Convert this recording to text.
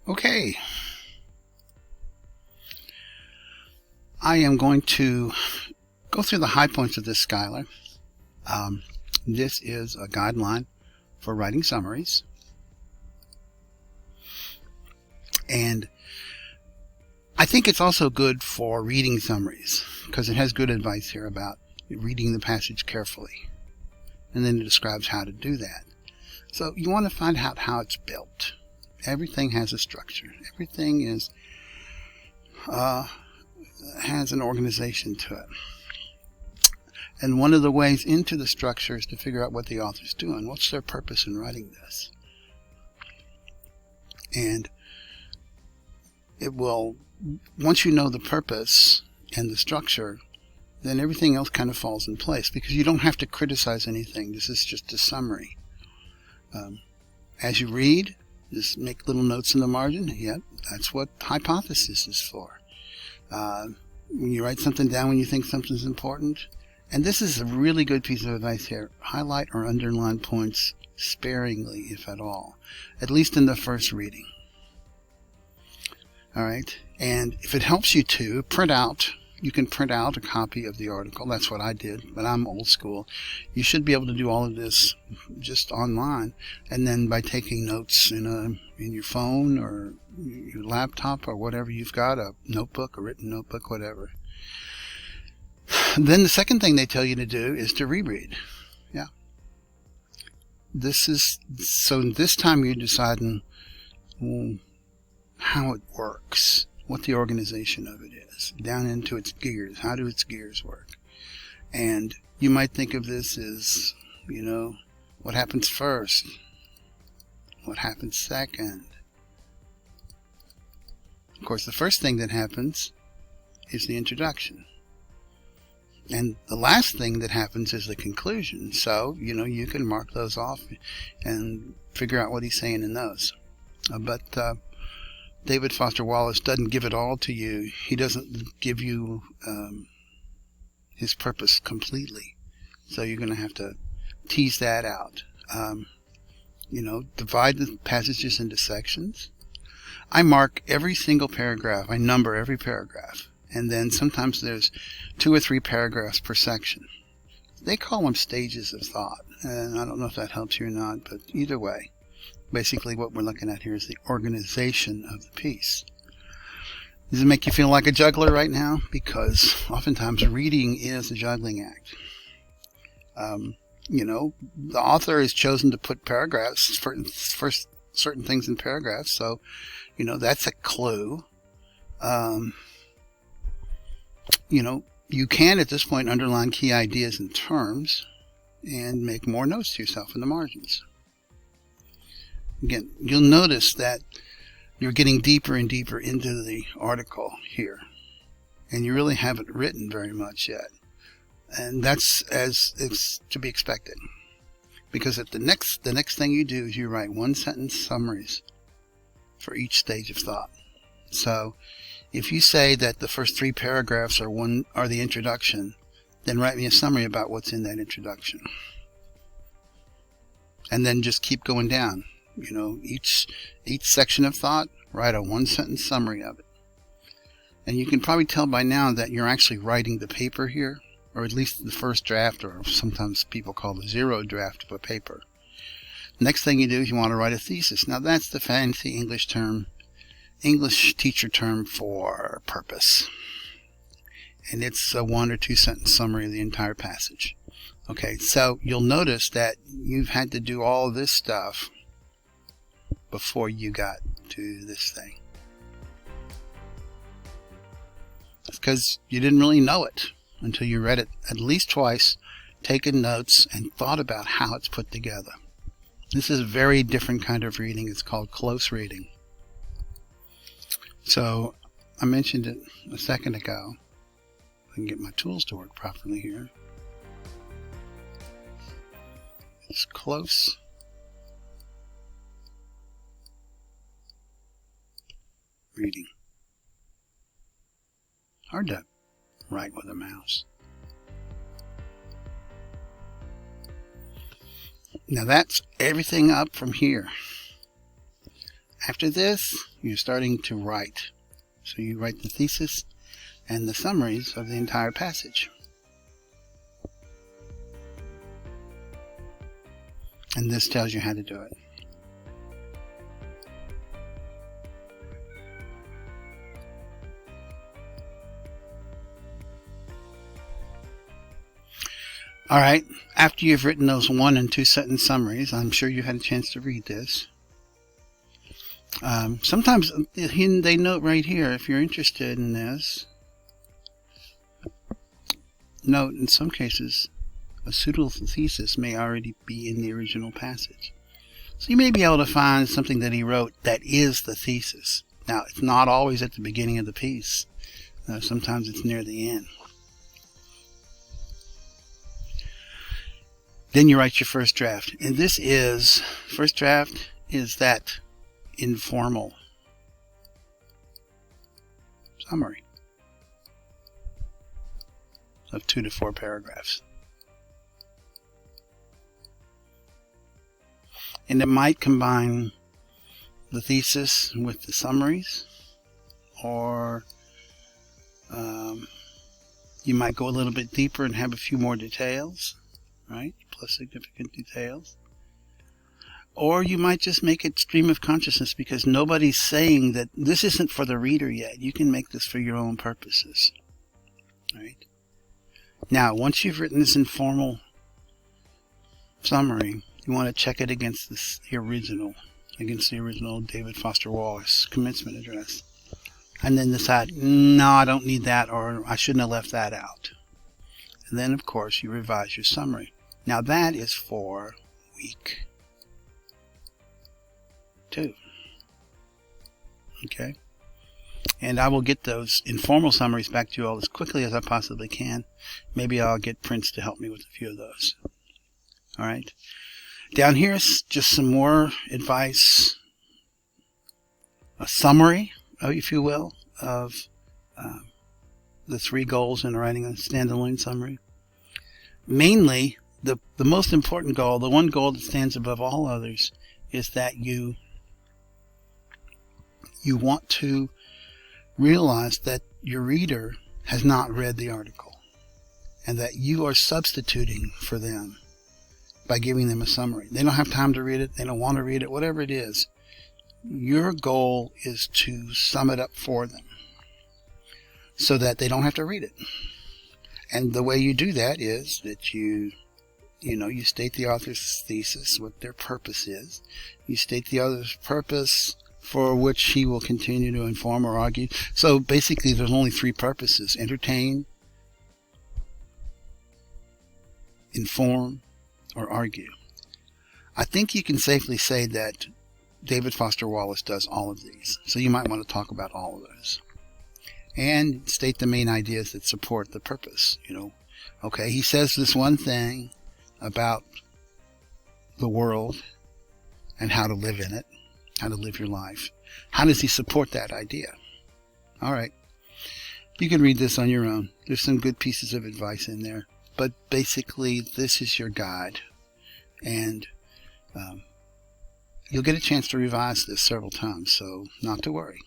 Okay. I am going to go through the high points of this Skylar. This is a guideline for writing summaries. And I think it's also good for reading summaries because it has good advice here about reading the passage carefully. And then it describes how to do that. So you want to find out how it's built. Everything has a structure. Everything is has an organization to it. And one of the ways into the structure is to figure out what the author's doing. What's their purpose in writing this? And it will, once you know the purpose and the structure, then everything else kind of falls in place because you don't have to criticize anything. This is just a summary. As you read, just make little notes in the margin. Yep, that's what hypothesis is for. When you write something down when you think something's important, and this is a really good piece of advice here, highlight or underline points sparingly, if at all, at least in the first reading. All right, and if it helps you to print out, you can print out a copy of the article. That's what I did, but I'm old school. You should be able to do all of this just online, and then by taking notes in your phone or your laptop or whatever you've got, a notebook, a written notebook, whatever. Then the second thing they tell you to do is to reread. Yeah. So this time you're deciding how it works, what the organization of it is, down into its gears. How do its gears work? And you might think of this as, what happens first? What happens second? Of course, the first thing that happens is the introduction. And the last thing that happens is the conclusion. So, you can mark those off and figure out what he's saying in those. But David Foster Wallace doesn't give it all to you. He doesn't give you his purpose completely. So you're going to have to tease that out. Divide the passages into sections. I mark every single paragraph. I number every paragraph. And then sometimes there's 2 or 3 paragraphs per section. They call them stages of thought. And I don't know if that helps you or not, but either way. Basically what we're looking at here is the organization of the piece. Does it make you feel like a juggler right now? Because oftentimes reading is a juggling act. The author has chosen to put paragraphs for certain things in paragraphs, so that's a clue. You can at this point underline key ideas and terms and make more notes to yourself in the margins. Again, you'll notice that you're getting deeper and deeper into the article here, and you really haven't written very much yet. And that's as it's to be expected, because the next thing you do is you write 1-sentence summaries for each stage of thought. So if you say that the first 3 paragraphs are the introduction, then write me a summary about what's in that introduction, and then just keep going down. Each section of thought, write a 1-sentence summary of it. And you can probably tell by now that you're actually writing the paper here, or at least the first draft, or sometimes people call the 0 draft of a paper. Next thing you do is you want to write a thesis. Now that's the fancy English teacher term for purpose. And it's a 1 or 2 sentence summary of the entire passage. Okay, so you'll notice that you've had to do all this stuff before you got to this thing. It's because you didn't really know it until you read it at least twice, taken notes, and thought about how it's put together. This is a very different kind of reading. It's called close reading. So I mentioned it a second ago. I can get my tools to work properly here. It's close reading. Hard to write with a mouse. Now that's everything up from here. After this, you're starting to write. So you write the thesis and the summaries of the entire passage. And this tells you how to do it. All right, after you've written those 1 and 2 sentence summaries, I'm sure you had a chance to read this. Sometimes they note right here, if you're interested in this, note in some cases a suitable thesis may already be in the original passage. So you may be able to find something that he wrote that is the thesis. Now, it's not always at the beginning of the piece. Sometimes it's near the end. Then you write your first draft. And first draft is that informal summary of 2 to 4 paragraphs. And it might combine the thesis with the summaries, or you might go a little bit deeper and have a few more details, right? Plus significant details. Or you might just make it stream of consciousness, because nobody's saying that this isn't for the reader yet. You can make this for your own purposes, right? Now, once you've written this informal summary, you want to check it against the original David Foster Wallace commencement address. And then decide, no, I don't need that, or I shouldn't have left that out. And then, of course, you revise your summary. Now, that is for week 2. Okay? And I will get those informal summaries back to you all as quickly as I possibly can. Maybe I'll get Prince to help me with a few of those. All right? Down here is just some more advice, a summary, if you will, of the 3 goals in writing a standalone summary. Mainly, the most important goal, the one goal that stands above all others, is that you want to realize that your reader has not read the article, and that you are substituting for them by giving them a summary. They don't have time to read it, they don't want to read it, whatever it is. Your goal is to sum it up for them so that they don't have to read it. And the way you do that is that you state the author's thesis, what their purpose is. You state the author's purpose for which he will continue to inform or argue. So basically there's only 3 purposes: entertain, inform, or argue. I think you can safely say that David Foster Wallace does all of these. So you might want to talk about all of those. And state the main ideas that support the purpose. Okay, he says this one thing about the world and how to live in it, how to live your life. How does he support that idea? All right. You can read this on your own. There's some good pieces of advice in there. But basically, this is your guide. And you'll get a chance to revise this several times, so not to worry.